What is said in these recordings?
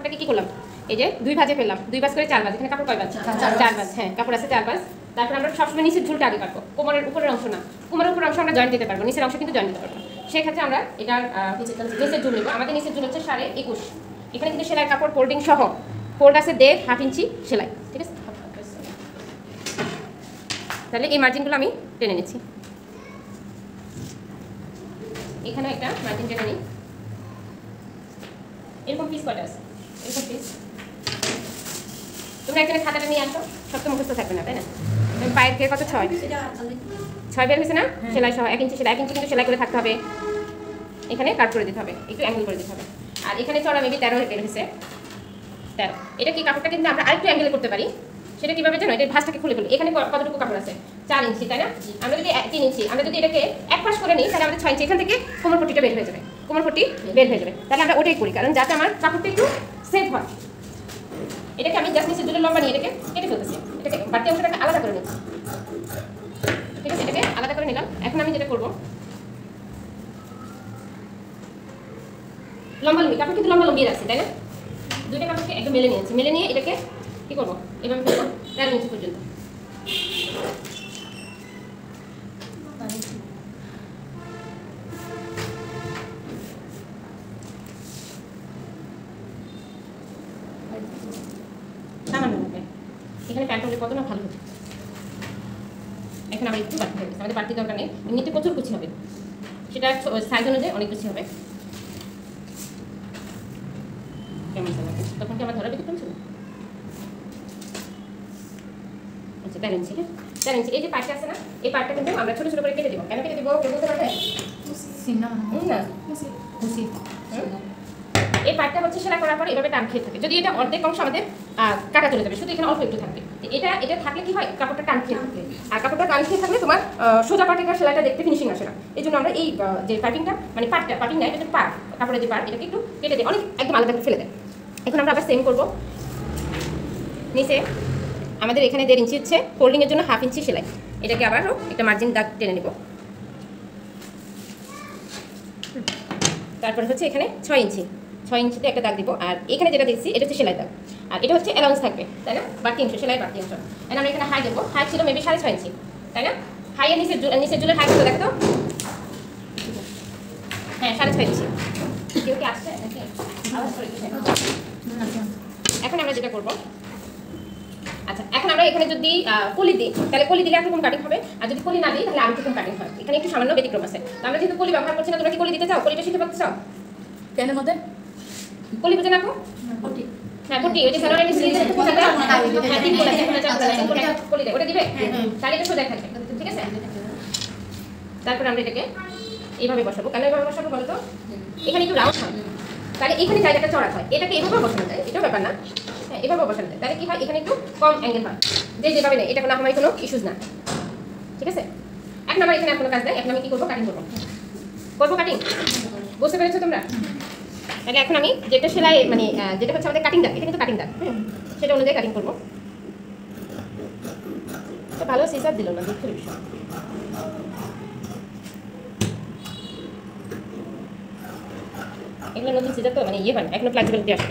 কাপড়টাকে কি করলাম এই যে 2 ভাঁজে ফেললাম, 2 ভাঁজ করে 4 ভাঁজ। এখানে কাপড় কয় ভাঁজ? 4 ভাঁজ। হ্যাঁ কাপড় আছে 4 ভাঁজ। তারপর আমরা সবসময় নিচের ঝুলটা আগে কাটবো, কোমরের উপরের অংশ না। কোমরের উপরের অংশ আমরা জয়েন্ট দিতে পারবো, নিচের অংশ কিন্তু জয়েন্ট দিতে পারবো। সেক্ষেত্রে আমরা এটার নিচের ঝুল নেবো। আমাদের নিচের ঝুল হচ্ছে 21.5। এখানে কিন্তু সেলাই কাপড় ফোল্ডিং সহ ফোল্ড আছে 1.5 ইঞ্চি সেলাই, ঠিক আছে? তাহলে এই মার্জিনগুলো আমি টেনে নিচ্ছি। এখানে একটা মার্জিন টেনে নিই। এরকম পিস কয়টা আছে? এরকম পিস তোমরা এখানে খাতাটা নিয়ে আসো, সব তো মুখস্থ থাকবে না, তাই না? পায়ের কে কত? 6 বের হয়েছে না? সেলাই সহ 1 ইঞ্চি সেলাই, 1 ইঞ্চি কিন্তু সেলাই করে থাকতে হবে। এখানে কাট করে দিতে হবে, একটু অ্যাঙ্গেল করে দিতে হবে। আর এখানে চড়া মেবি 13 বের হয়েছে, 13। এটা কি কাপড়টা কিন্তু আমরা আরেকটু অ্যাঙ্গেল করতে পারি। সেটা কিভাবে জানো? এটা ভাঁজটাকে খুলে ফেলি। এখানে কতটুকু কাপড় আছে? 4 ইঞ্চি, তাই না? আমরা যদি 3 ইঞ্চি, আমরা যদি এটাকে এক পাশ করে নিই তাহলে আমাদের 6 ইঞ্চি। এখান থেকে কোমর পট্টিটা বের হয়ে যাবে, কোমর পট্টি বের হয়ে যাবে। তাহলে আমরা ওটাই করি, কারণ যাতে আমার কাপড়টা একটু সেফ হয়। এটাকে আমি জাস্ট নিচে দুটো লম্বা নিয়ে এটাকে কেটে ফেলতেছি। এটাকে বাড়তি অংশটাকে আলাদা করে নিচ্ছি, ঠিক আছে? এটাকে আলাদা করে নিলাম। এখন আমি যেটা করবো, লম্বা লম্বি কাপড় কিন্তু লম্বা লম্বি রাখছি, তাই না? দুইটা কাপড়কে একদম মেলে নিয়েছি। মেলে নিয়ে এটাকে কি করবো, এভাবে ফেলবো 13 ইঞ্চি পর্যন্ত। এখানে প্যান্ট হলে কত না ভালো হতো। এখন আমার একটু বাড়তি হয়ে গেছে, আমাদের বাড়তি দরকার নেই। এমনিতে প্রচুর কুচি হবে, সেটা সাইজ অনুযায়ী অনেক কুচি হবে। কেমন তখন কি আমার ধরা ব্যতিক্রম ছিল? আচ্ছা 13 ইঞ্চি, হ্যাঁ 13 ইঞ্চি। এই যে পার্টটা আছে না, এই পার্টটা কিন্তু আমরা ছোট ছোট করে কেটে দেবো। কেন কেটে দেবো কেউ বলতে পারবে? এই পার্টটা হচ্ছে সেলাই করার পর এভাবে টান খেয়ে থাকে। যদি এটা অর্ধেক অংশ আমাদের কাটা চলে যাবে, শুধু এখানে অল্প একটু থাকবে। এটা থাকলে কি হয়, কাপড়টা টান খেয়ে থাকে। আর কাপড়টা টান খেয়ে থাকলে তোমার সোজা পাটের সেলাইটা দেখতে ফিনিশিং আসে না। এই জন্য আমরা এই যে পাইপিংটা, মানে পাটটা, পাইপিং না, এটা হচ্ছে পার, কাপড়ের যে পার, এটাকে একটু কেটে দিই, অনেক একদম আলাদা করে ফেলে দেয়। এখন আমরা আবার সেম করবো। নিচে আমাদের এখানে 1.5 ইঞ্চি হচ্ছে ফোল্ডিংয়ের জন্য 1/2 ইঞ্চি সেলাই। এটাকে আবারও একটা মার্জিন দাগ টেনে নেব। তারপরে হচ্ছে এখানে 6 ইঞ্চি, 6 ইঞ্চিতে একটা দাগ দিব। আর এখানে যেটা দেখছি এটা হচ্ছে সেলাই দাগ, আর এটা হচ্ছে অ্যালাউন্স থাকবে, তাই না? বাড়তি অংশ, সেলাই বাড়তি অংশ। এখন আমরা এখানে হাই দেবো। হাই ছিল মেবি 6.5 ইঞ্চি, তাই না? হাইয়ের নিচের জুলের হাই কত দেখো তো? হ্যাঁ 6.5 ইঞ্চি। কেউ কি আসছে? এখন আমরা যেটা করবো, আচ্ছা এখন আমরা এখানে যদি কলি দিই তাহলে কলি দিলে একরকম কাটিং হবে, আর যদি কলি না দিই তাহলে আরেকরকম কাটিং হয়। এখানে একটু সামান্য ব্যতিক্রম আছে। তো আমরা যেহেতু কলি ব্যবহার করছি না, তোমরা কি কলি দিতে চাও? কলিটা শিখতে পারতে চাও? কেন মধ্যে কলি বুঝে না? পটি, হ্যাঁ পটি, ওই যে সালোয়ারের নিচে দিতে পোশাকটা হ্যাঁ তিন কলি আছে, কলি দেয়, ওটা দিবে? তাহলে এটা সোজা থাকবে, ঠিক আছে? তারপর আমরা এটাকে এইভাবে বসাবো। কেন এইভাবে বসাবো বলো তো? এখানে একটু রাউন্ড হয়, তাহলে এখানে জায়গাটা চড়া হয়। এটাকে এভাবে বসানো যায়, এটাও ব্যাপার না। হ্যাঁ এভাবে বসানো যায়, তাহলে কি হয়, এখানে একটু কম অ্যাঙ্গেল হয়। যেভাবে নেই এটা কোনো আমার কোনো ইস্যুস না, ঠিক আছে? এখন আমরা এখানে কোনো কাজ দেয়। এখন আমি কি করবো, কাটিং করবো। কাটিং বুঝতে পেরেছো তোমরা? তাহলে এখন আমি যেটা সেলাই মানে যেটা হচ্ছে আমাদের কাটিং দাগ, এটা কিন্তু কাটিং দাগ, সেটা অনুযায়ী কাটিং করবো। তো ভালো সিজার দিল না, দুঃখের বিষয়। এগুলো নতুন সিজার তো মানে ইয়ে হয় না, এখনো ফ্লেক্সিবিলিটি আসে।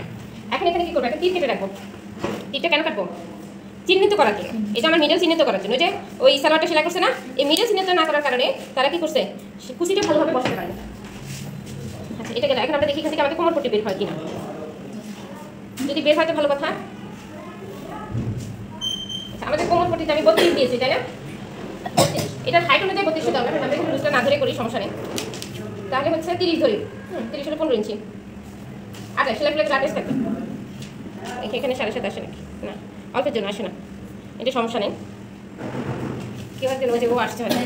এখন এখানে কি করবো, একটা তীর কেটে রাখবো। তীরটা কেন কাটবো? চিহ্নিত করার জন্য। এটা আমার মিডল চিহ্নিত করার জন্য। যে ওই সালোয়ারটা সেলাই করছে না, এই মিডল চিহ্নিত না করার কারণে তারা কি করছে, কুচিটা ভালোভাবে বসাতে পারে না। আচ্ছা এটা গেল। এখন আমরা দেখি এখান থেকে আমাদের কোমর পট্টি বের হয় কিনা। যদি বের হয় তো ভালো কথা। আচ্ছা আমাদের কোমর পট্টিতে আমি 32 দিয়েছি, তাই না? এটার হাইট অনুযায়ী 32 দরকার, আমরা এখানে লুজটা না ধরে করি, সমস্যা নেই। তাহলে হচ্ছে 30 ধরি, 30 হলে 15 ইঞ্চি। আচ্ছা সেলাই প্লেট রাটেস থাকবে এখানে 7.5 আসে নাকি? না, অল্পের জন্য আসে না, এটা সমস্যা নেই। কেউ একজন ওই যে ও আসছে হয়তো,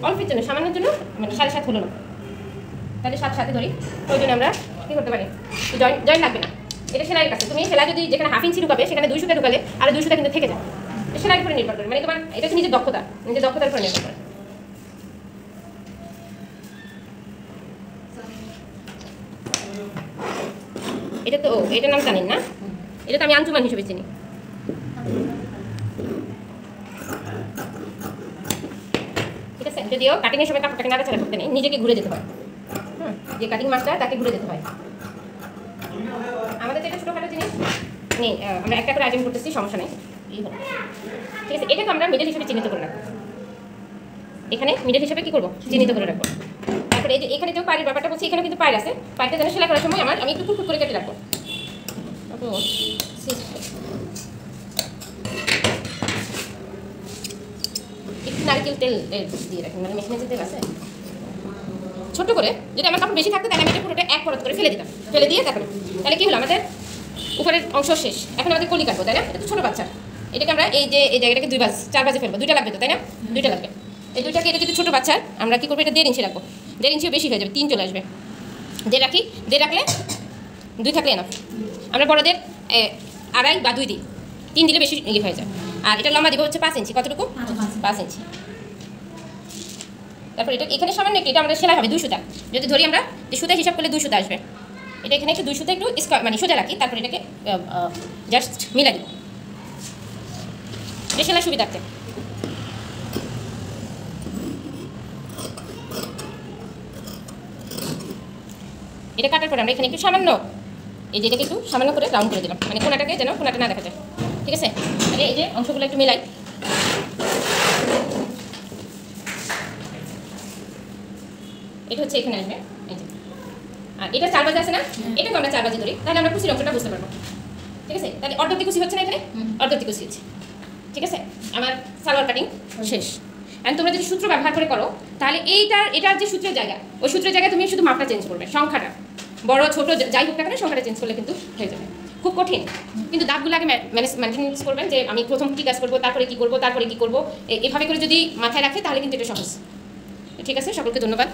অল্পের জন্য, সামান্যের জন্য মানে 7.5 হলো না, তাহলে 7 ধরি। ওই জন্য আমরা কী করতে পারি, জয়েন্ট লাগবে না। এটা সেলাইয়ের কাছে। তুমি সেলাই যদি যেখানে 1/2 ইঞ্চি ঢুকাবে সেখানে 200টা ঢুকালে আর 200টা কিন্তু থেকে যায়। সেলাইয়ের উপরে নির্ভর করে, মানে তোমার এটা হচ্ছে নিজের দক্ষতার উপরে নির্ভর করে। এটা তো এটার নাম জানেন না? এটা তো আমি আঞ্জুমান হিসেবে চিনি। ঠিক আছে, যদিও কাটিংয়ের সময় কাপড়টাকে নাড়াচাড়া করতে নেই, নিজেকে ঘুরে যেতে হয়। যে কাটিং মাস্টার তাকে ঘুরে যেতে হয়। আমাদের তো এটা ছোটোখাটো জিনিস নেই, আমরা একটা করে আইটেম করতেছি, সমস্যা নেই। ঠিক আছে, এটাকে আমরা মিডল হিসেবে চিহ্নিত করে রাখবো। এখানে মিডল হিসেবে কি করবো, চিহ্নিত করে রাখবো। তারপরে এই যে এখানে যে পায়ের ব্যাপারটা বলছি, এখানে কিন্তু পায়ের আছে, পায়েরটা যেন সেলাই করার সময় আমি একটু খুব করে কেটে রাখবো। একটু নারকেল তেল দিয়ে রাখেন, মানে মেশিনে যে তেল আছে ছোট করে। যদি আমার কাপড় বেশি থাকতো তাহলে আমি এটা পুরোটা এক পরত করে ফেলে দিতাম, ফেলে দিয়ে তারপরে তাহলে কি হলো, আমাদের উপরের অংশ শেষ। এখন আমাদের কলি কাটবো, তাই না? এটা তো ছোটো বাচ্চা, এটাকে আমরা এই যে এই জায়গাটাকে 2 ভাঁজ 4 ভাঁজে ফেলবো। 2টা লাগবে তো, তাই না? 2টা লাগবে। এই 2টাকে, এটা যদি ছোটো বাচ্চার, আমরা কি করবো, এটা 1.5 ইঞ্চি রাখবো। 1.5 ইঞ্চিও বেশি হয়ে যাবে, 3 চলে আসবে। 1.5 রাখি, 1.5 রাখলে 2 থাকলে না। আমরা বড়দের 2.5 বা 2 দিই, 3 দিলে বেশি ইয়ে হয়ে যায়। আর এটা লম্বা দিব হচ্ছে 5 ইঞ্চি। কতটুকু? 5 ইঞ্চি। তারপর এটা এখানে সামান্য একটু, এটা আমাদের সেলাই হবে 2 সুতা। যদি ধরি আমরা যে সুতা হিসাব করলে 2 সুতা আসবে, এটা এখানে একটু 2 সুতা একটু মানে সোজা রাখি, তারপর এটাকে জাস্ট মিলাই দিব, এটা সেলাই সুবিধার্থে। এটা কাটার পরে আমরা এখানে একটু সামান্য, এই যে এটাকে একটু সামান্য করে রাউন্ড করে দিলাম, মানে কোনাটাকে যেন কোনাটা না দেখা যায়। ঠিক আছে, তাহলে এই যে অংশগুলো একটু মিলাই। এটা হচ্ছে এখানে আসবে, এই যে। আর এটা 4 ভাঁজ আছে না, এটাকে আমরা 4 ভাঁজে ধরি, তাহলে আমরা কুচির অংশটা বুঝতে পারবো। ঠিক আছে, তাহলে অর্ধেক কুচি হচ্ছে না এখানে, অর্ধেক কুচি হচ্ছে। ঠিক আছে, আমার সালোয়ার কাটিং শেষ। এন্ড তোমরা যদি সূত্র ব্যবহার করে করো, তাহলে এটার যে সূত্রের জায়গা, ওই সূত্রের জায়গায় তুমি শুধু মাপটা চেঞ্জ করবে, সংখ্যাটা বড় ছোট যাই হোক না কেন সংখ্যাটা চেঞ্জ করলে কিন্তু হয়ে যাবে। খুব কঠিন, কিন্তু দাগগুলো আগে মেনটেন্স করবেন, যে আমি প্রথম কী কাজ করবো, তারপরে কী করবো, তারপরে কী করবো, এভাবে করে যদি মাথায় রাখে তাহলে কিন্তু এটা সহজ। ঠিক আছে, সকলকে ধন্যবাদ।